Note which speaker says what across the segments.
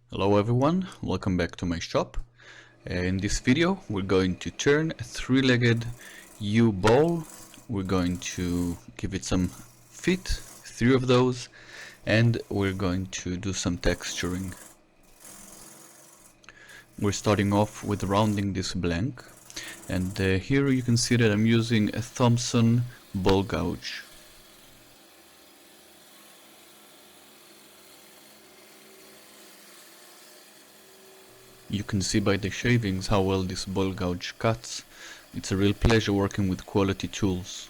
Speaker 1: Hello everyone, welcome back to my shop. In this video we're going to turn a three-legged yew bowl. We're going to give it some feet, 3 of those, and we're going to do some texturing. We're starting off with rounding this blank, and here you can see that I'm using a Thompson ball gouge. You can see by the shavings how well this ball gouge cuts. It's a real pleasure working with quality tools.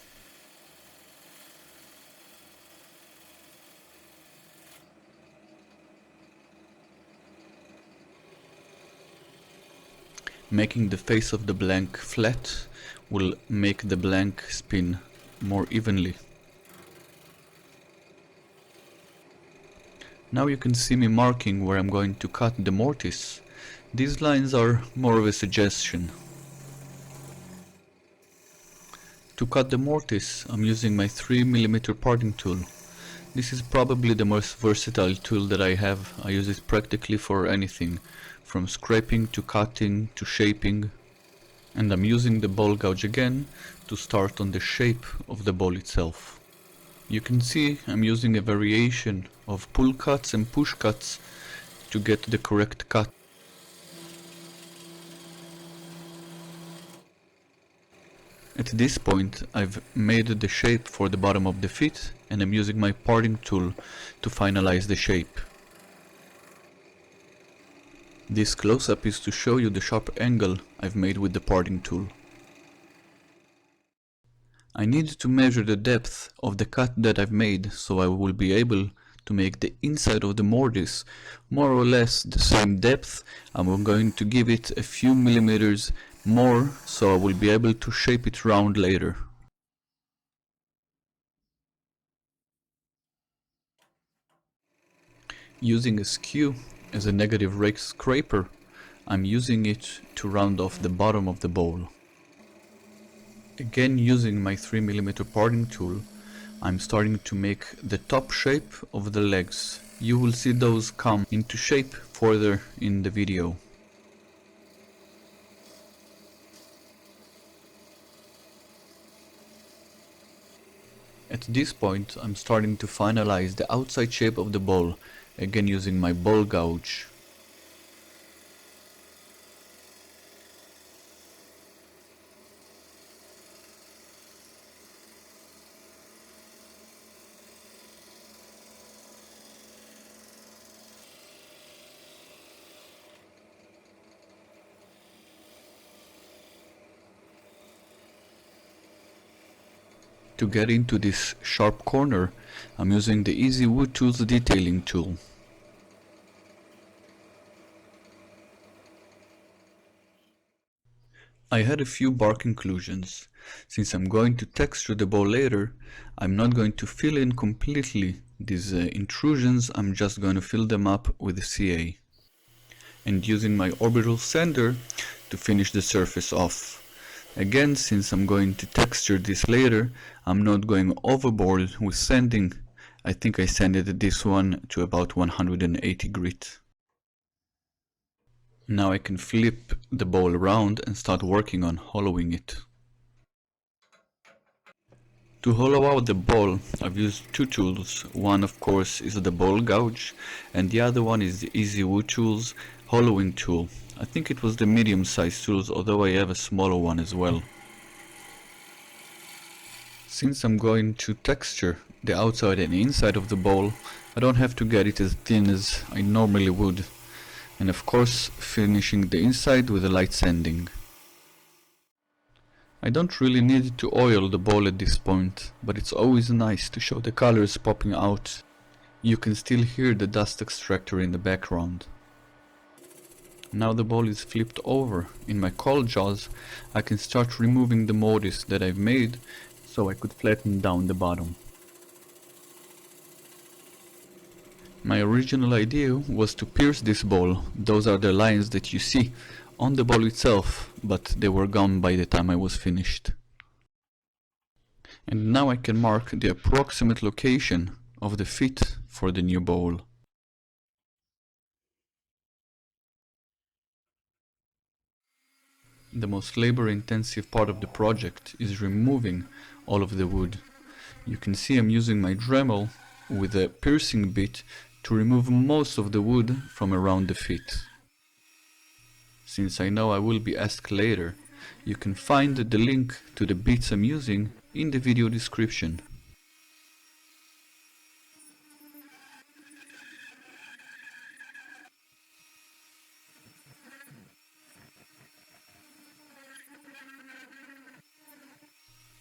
Speaker 1: Making the face of the blank flat will make the blank spin more evenly. Now you can see me marking where I'm going to cut the mortise. These lines are more of a suggestion. To cut the mortise, I'm using my 3mm parting tool. This is probably the most versatile tool that I have. I use it practically for anything, from scraping to cutting to shaping. And I'm using the ball gouge again to start on the shape of the ball itself. You can see I'm using a variation of pull cuts and push cuts to get the correct cut. At this point I've made the shape for the bottom of the feet, and I'm using my parting tool to finalize the shape. This close-up is to show you the sharp angle I've made with the parting tool. I need to measure the depth of the cut that I've made, so I will be able to make the inside of the mortise more or less the same depth. I'm going to give it a few millimeters more, so I will be able to shape it round later. Using a skew as a negative rake scraper, I'm using it to round off the bottom of the bowl. Again, using my 3mm parting tool, I'm starting to make the top shape of the legs. You will see those come into shape further in the video. At this point I'm starting to finalize the outside shape of the bowl, again using my ball gouge. To get into this sharp corner, I'm using the Easy Wood Tools detailing tool. I had a few bark inclusions. Since I'm going to texture the bowl later, I'm not going to fill in completely these intrusions. I'm just going to fill them up with CA. And using my orbital sander to finish the surface off. Again, since I'm going to texture this later, I'm not going overboard with sanding. I think I sanded this one to about 180 grit. Now I can flip the bowl around and start working on hollowing it. To hollow out the bowl, I've used 2 tools. One, of course, is the ball gouge, and the other one is the Easy Wood Tools hollowing tool. I think it was the medium-sized tools, although I have a smaller one as well. Since I'm going to texture the outside and inside of the bowl, I don't have to get it as thin as I normally would. And of course, finishing the inside with a light sanding. I don't really need to oil the bowl at this point, but it's always nice to show the colors popping out. You can still hear the dust extractor in the background. Now the bowl is flipped over. In my call jaws, I can start removing the mortise that I've made, so I could flatten down the bottom. My original idea was to pierce this bowl. Those are the lines that you see on the bowl itself, but they were gone by the time I was finished. And now I can mark the approximate location of the fit for the new bowl. The most labor-intensive part of the project is removing all of the wood. You can see I'm using my Dremel with a piercing bit to remove most of the wood from around the feet. Since I know I will be asked later, you can find the link to the bits I'm using in the video description.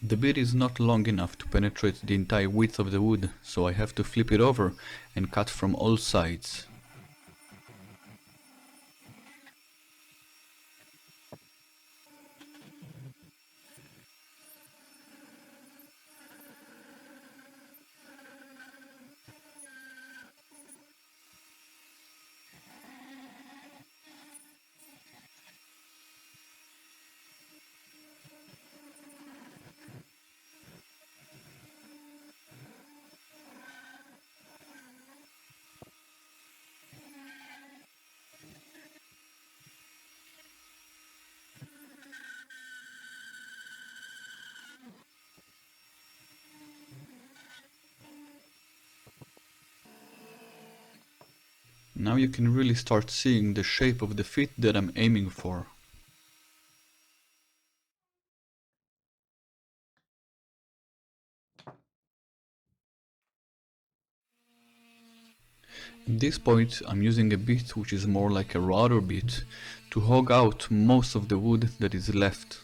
Speaker 1: The bit is not long enough to penetrate the entire width of the wood, so I have to flip it over and cut from all sides. Now you can really start seeing the shape of the feet that I'm aiming for. At this point I'm using a bit which is more like a router bit to hog out most of the wood that is left.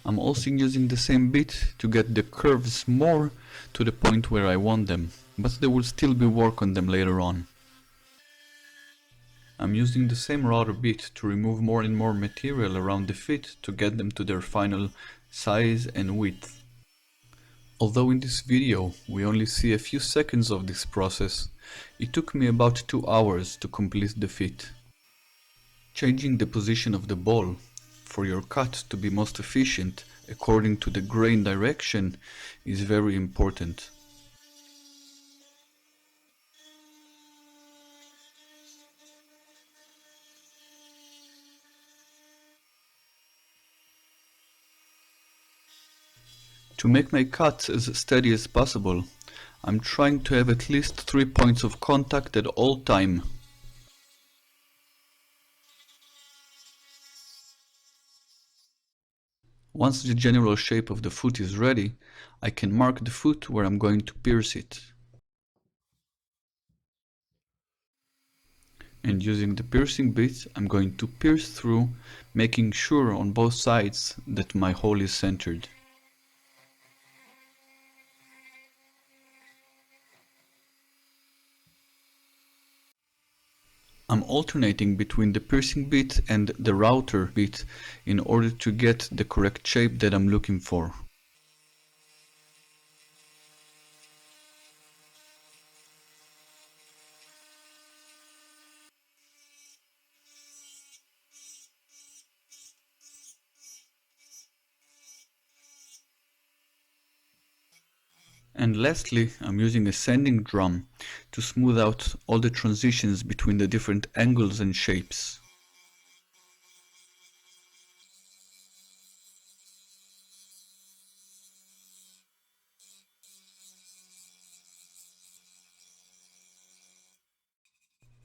Speaker 1: I'm also using the same bit to get the curves more to the point where I want them, but there will still be work on them later on. I'm using the same router bit to remove more and more material around the feet to get them to their final size and width. Although in this video we only see a few seconds of this process, it took me about 2 hours to complete the feet. Changing the position of the ball for your cut to be most efficient according to the grain direction is very important. To make my cuts as steady as possible, I'm trying to have at least 3 points of contact at all time. Once the general shape of the foot is ready, I can mark the foot where I'm going to pierce it. And using the piercing bit, I'm going to pierce through, making sure on both sides that my hole is centered. I'm alternating between the piercing bit and the router bit in order to get the correct shape that I'm looking for. And lastly, I'm using a sanding drum to smooth out all the transitions between the different angles and shapes.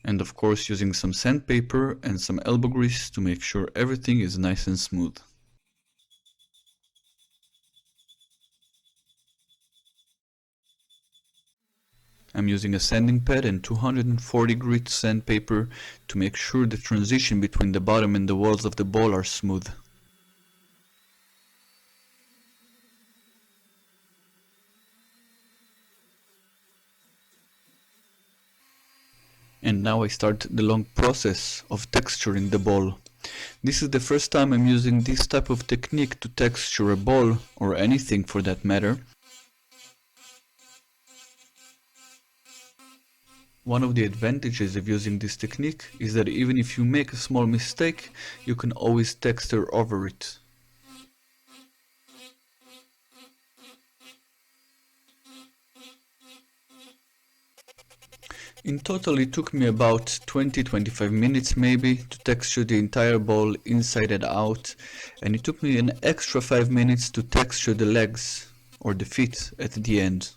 Speaker 1: And of course using some sandpaper and some elbow grease to make sure everything is nice and smooth. I'm using a sanding pad and 240 grit sandpaper to make sure the transition between the bottom and the walls of the ball are smooth. And now I start the long process of texturing the ball. This is the first time I'm using this type of technique to texture a ball, or anything for that matter. One of the advantages of using this technique is that even if you make a small mistake, you can always texture over it. In total it took me about 20-25 minutes maybe to texture the entire bowl inside and out, and it took me an extra 5 minutes to texture the legs or the feet at the end.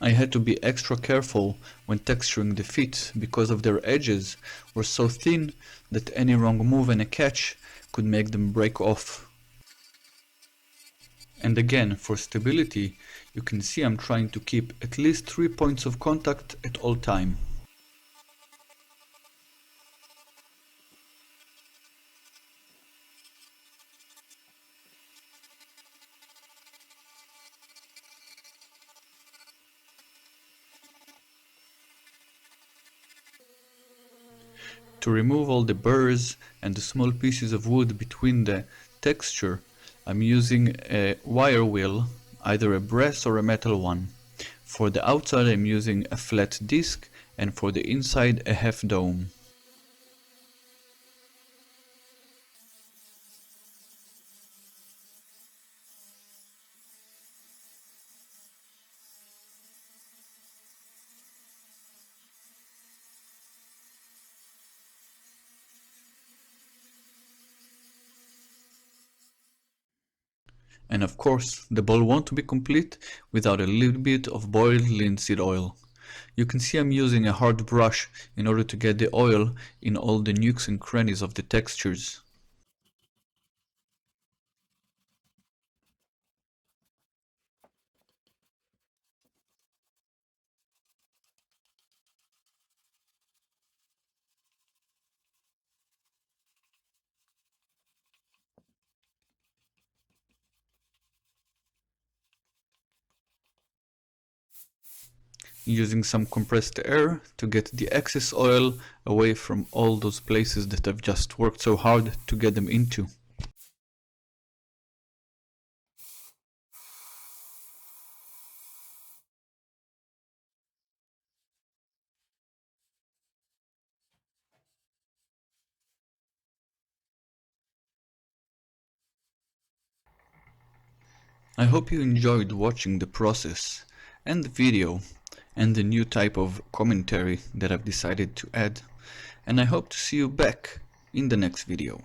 Speaker 1: I had to be extra careful when texturing the feet because of their edges were so thin that any wrong move and a catch could make them break off. And again, for stability, you can see I'm trying to keep at least 3 points of contact at all time. To remove all the burrs and the small pieces of wood between the texture, I'm using a wire wheel, either a brass or a metal one. For the outside I'm using a flat disc, and for the inside a half dome. And of course, the bowl won't be complete without a little bit of boiled linseed oil. You can see I'm using a hard brush in order to get the oil in all the nooks and crannies of the textures. Using some compressed air to get the excess oil away from all those places that I've just worked so hard to get them into. I hope you enjoyed watching the process and the video and the new type of commentary that I've decided to add, and I hope to see you back in the next video.